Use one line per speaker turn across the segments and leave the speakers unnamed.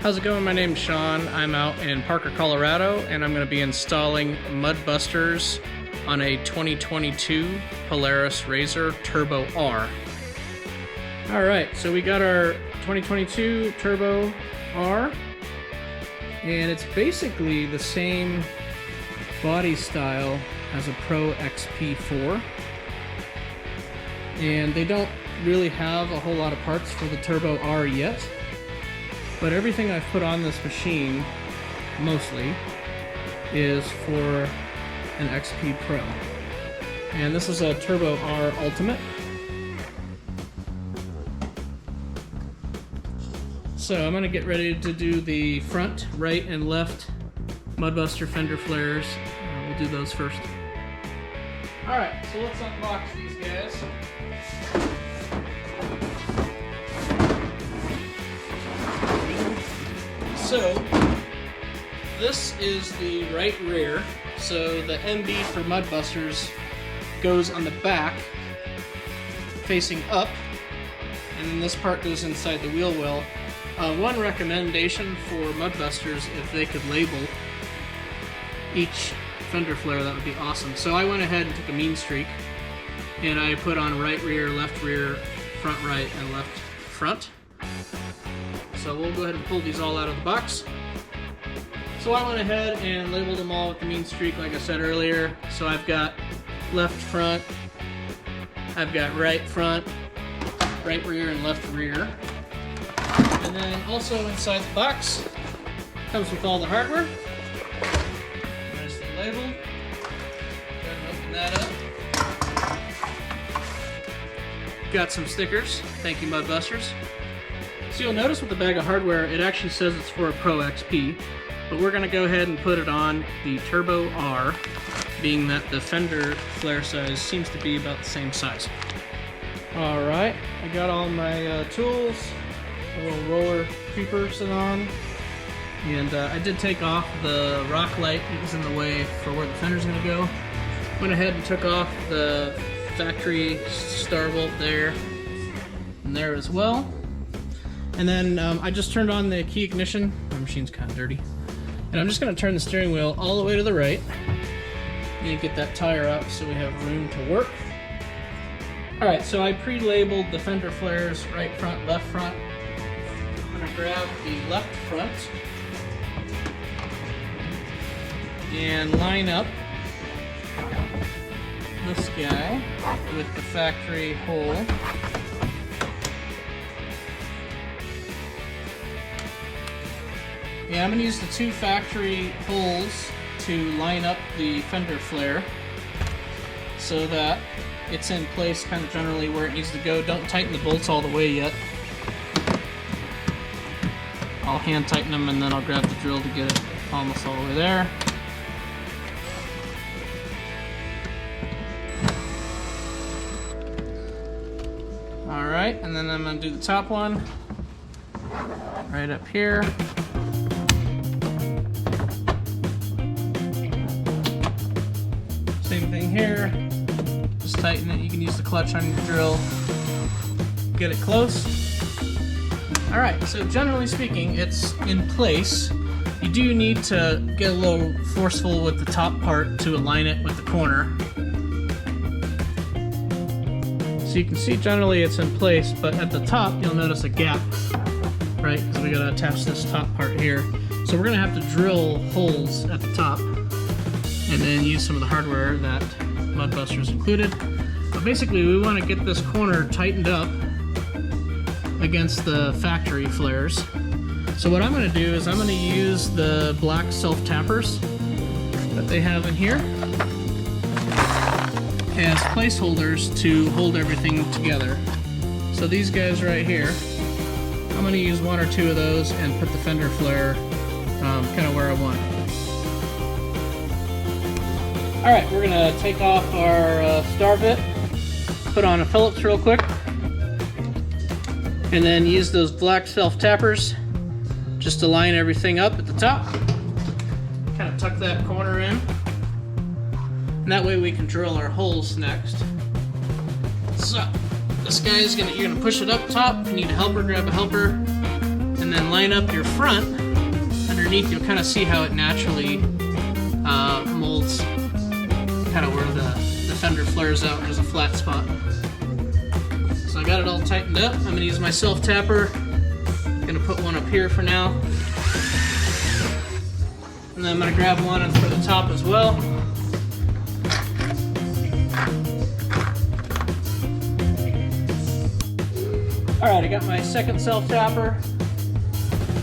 How's it going? My name's Sean. I'm out in Parker, Colorado, and I'm going to be installing Mudbusters on a 2022 Polaris RZR Turbo R. Alright, so we got our 2022 Turbo R, and it's basically the same body style as a Pro XP4, and they don't really have a whole lot of parts for the Turbo R yet. But everything I've put on this machine, mostly, is for an XP Pro. And this is a Turbo R Ultimate. So I'm going to get ready to do the front, right, and left Mudbuster Fender flares. We'll do those first. Alright, so let's unbox these guys. So, this is the right rear, so the MB for Mudbusters goes on the back, facing up, and then this part goes inside the wheel well. One recommendation for Mudbusters, if they could label each fender flare, that would be awesome. So I went ahead and took a mean streak, and I put on right rear, front right, and left front. So we'll go ahead and pull these all out of the box. So I went ahead and labeled them all with the mean streak, like I said earlier. So I've got left front, I've got right front, right rear, and left rear. And then also inside the box comes with all the hardware. Nicely labeled. Go ahead and open that up. Got some stickers. Thank you, Mudbusters. So you'll notice with the bag of hardware, it actually says it's for a Pro XP, but we're going to go ahead and put it on the Turbo R, being that the Fender flare size seems to be about the same size. Alright, I got all my tools, a little roller creeper sit on, and I did take off the rock light. It was in the way for where the Fender's going to go. Went ahead and took off the factory star bolt there and there as well. And then I just turned on the key ignition. My machine's kind of dirty. And I'm just going to turn the steering wheel all the way to the right and get that tire out so we have room to work. Alright, so I pre-labeled the Fender flares right front, left front. I'm going to grab the left front and line up this guy with the factory hole. Yeah, I'm going to use the two factory holes to line up the fender flare so that it's in place kind of generally where it needs to go. Don't tighten the bolts all the way yet. I'll hand tighten them and then I'll grab the drill to get it almost all the way there. Alright, and then I'm going to do the top one right up here. Same thing here, just tighten it. You can use the clutch on your drill, get it close. Alright, so generally speaking, it's in place. You do need to get a little forceful with the top part to align it with the corner. So you can see generally it's in place, but at the top you'll notice a gap, right? Because we gotta attach this top part here. So we're gonna have to drill holes at the top and then use some of the hardware that Mudbusters included. But basically we want to get this corner tightened up against the factory flares. So what I'm going to do is I'm going to use the black self-tappers that they have in here as placeholders to hold everything together. So these guys right here, I'm going to use one or two of those and put the fender flare kind of where I want it. Alright, we're going to take off our star bit, put on a Phillips real quick, and then use those black self-tappers just to line everything up at the top. Kind of tuck that corner in, and that way we can drill our holes next. So, this guy is you're gonna push it up top. If you need a helper, grab a helper. And and then line up your front underneath. You'll kind of see how it naturally molds kind of where the fender flares out. There's a flat spot. So I got it all tightened up. I'm going to use my self-tapper. I'm going to put one up here for now. And then I'm going to grab one for the top as well. Alright, I got my second self-tapper.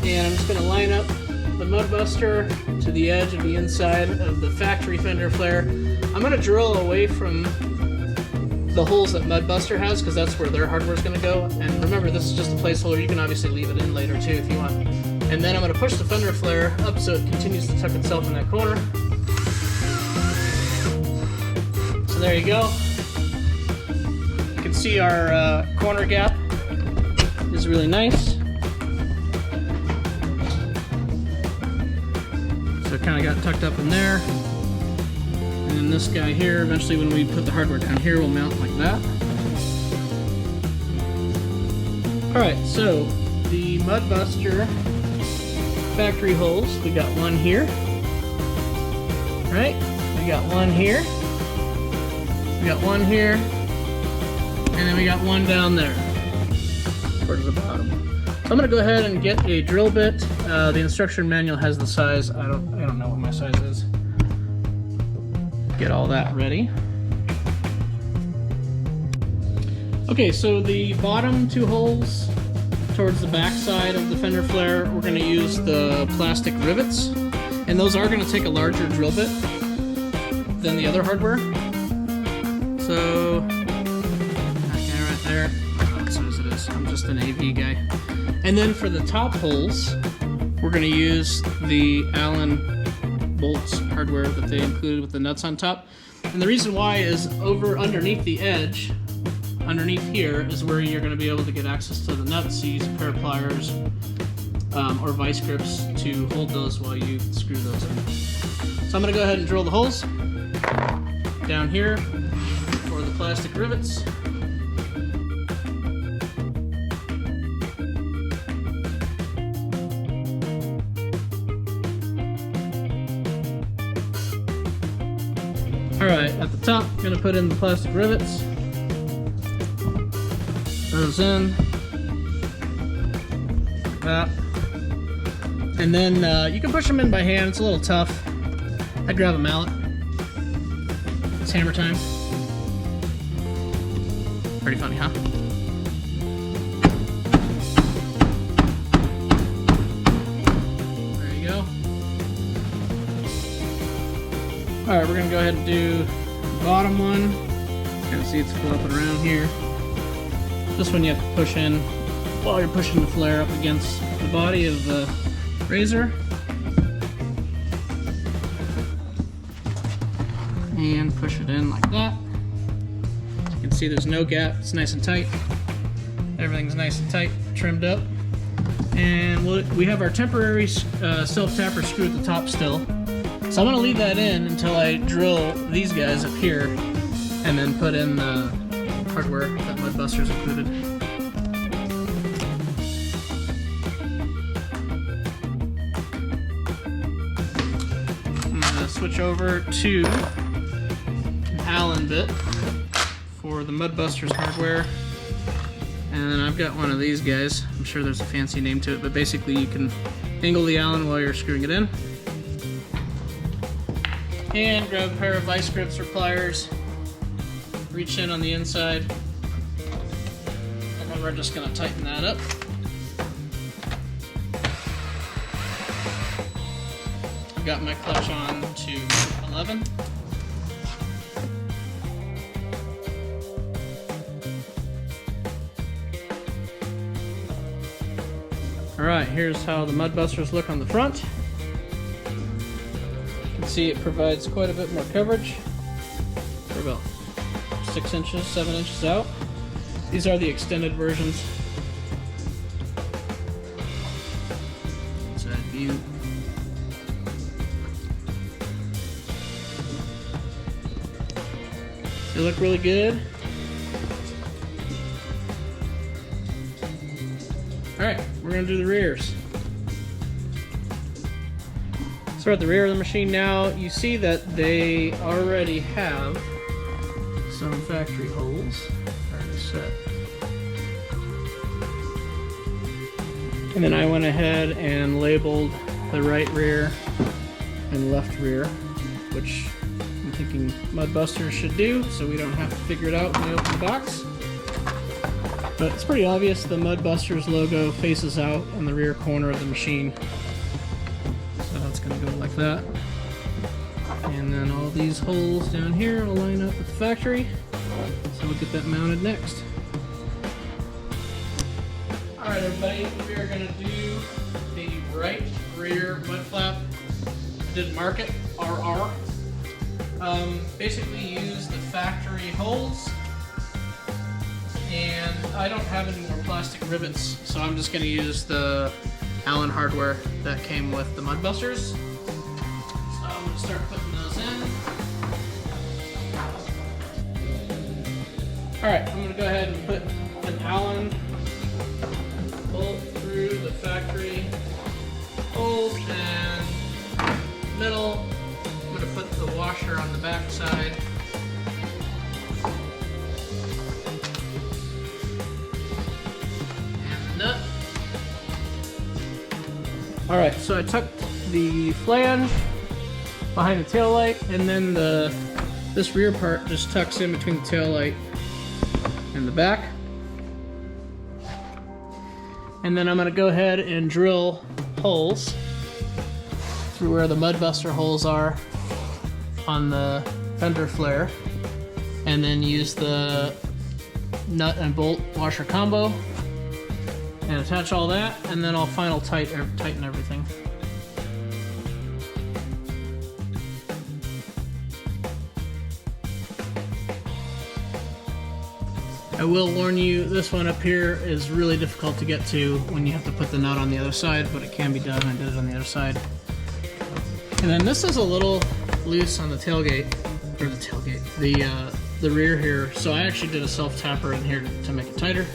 And I'm just going to line up the Mudbuster to the edge of the inside of the factory fender flare. I'm going to drill away from the holes that Mudbuster has because that's where their hardware is going to go. And remember, this is just a placeholder. You can obviously leave it in later too if you want. And then I'm going to push the fender flare up so it continues to tuck itself in that corner. So there you go. You can see our corner gap is really nice. So it kind of got tucked up in there. And then this guy here, eventually when we put the hardware down here, will mount like that. Alright, so the Mudbuster factory holes, we got one here. Right? We got one here. We got one here. And then we got one down there towards the bottom. So I'm going to go ahead and get a drill bit. The instruction manual has the size. I don't know what my size is. Get all that ready. Okay, so the bottom two holes towards the back side of the fender flare, we're going to use the plastic rivets, and those are going to take a larger drill bit than the other hardware. So that guy right there, what size it is? I'm just an AV guy. And then for the top holes, we're going to use the Allen bolts hardware that they included with the nuts on top. And the reason why is underneath the edge, underneath here, is where you're going to be able to get access to the nuts. You use a pair of pliers or vice grips to hold those while you screw those in. So I'm going to go ahead and drill the holes down here for the plastic rivets. Alright, at the top, I'm going to put in the plastic rivets. Those in. Like that. And then you can push them in by hand. It's a little tough. I'd grab a mallet. It's hammer time. Pretty funny, huh? There you go. Alright, we're going to go ahead and do the bottom one. Kind of see it's flopping around here. This one you have to push in while you're pushing the flare up against the body of the razor. And push it in like that. As you can see, there's no gap. It's nice and tight. Everything's nice and tight, trimmed up. And we have our temporary self-tapper screw at the top still. So I'm going to leave that in until I drill these guys up here and then put in the hardware that Mudbusters included. I'm going to switch over to an Allen bit for the Mudbusters hardware. And then I've got one of these guys. I'm sure there's a fancy name to it, but basically you can angle the Allen while you're screwing it in. And grab a pair of vice grips or pliers. Reach in on the inside. And then we're just going to tighten that up. I've got my clutch on to 11. Alright, here's how the Mudbusters look on the front. You can see it provides quite a bit more coverage. We're about 6 inches, 7 inches out. These are the extended versions. Inside view. They look really good. Alright, we're going to do the rears. So we're at the rear of the machine now. You see that they already have some factory holes already set. And then I went ahead and labeled the right rear and left rear, which I'm thinking Mudbusters should do, so we don't have to figure it out when we open the box. But it's pretty obvious the Mudbusters logo faces out in the rear corner of the machine. So that's going to go like that. And then all these holes down here will line up with the factory. So we'll get that mounted next. Alright everybody, we are going to do the right rear mud flap. I did mark it RR. Basically use the factory holes, and I don't have any more plastic rivets, so I'm just going to use the Allen hardware that came with the Mudbusters. So I'm going to start putting those in. Alright, I'm going to go ahead and put an Allen bolt through the factory holes and middle. I'm going to put the washer on the back side. And the nut. Alright, so I tucked the flange behind the taillight, and then this rear part just tucks in between the taillight and the back. And then I'm going to go ahead and drill holes through where the Mudbuster holes are on the Fender flare, and then use the nut and bolt washer combo and attach all that, and then I'll final tighten everything. I will warn you, this one up here is really difficult to get to when you have to put the nut on the other side, but it can be done. I did it on the other side. And then this is a little loose on the tailgate, or the rear here, so I actually did a self-tapper in here to make it tighter.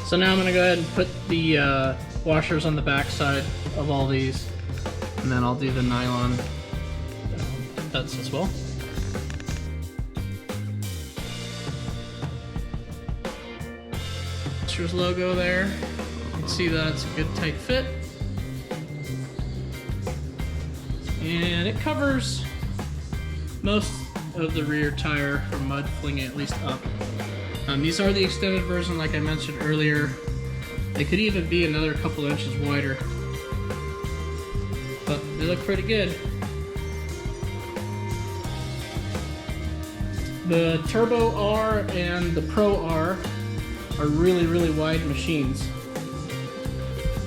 So now I'm going to go ahead and put the washers on the back side of all these, and then I'll do the nylon nuts as well. Logo there. You can see that it's a good tight fit. And it covers most of the rear tire from mud flinging at least up. These are the extended version like I mentioned earlier. They could even be another couple inches wider. But they look pretty good. The Turbo R and the Pro R are really wide machines.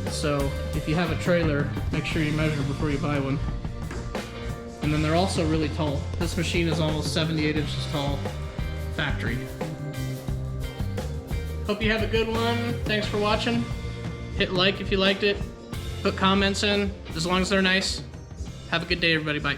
So if you have a trailer, make sure you measure before you buy one. And then they're also really tall. This machine is almost 78 inches tall, factory. Hope you have a good one. Thanks for watching. Hit like if you liked it. Put comments in, as long as they're nice. Have a good day everybody, bye.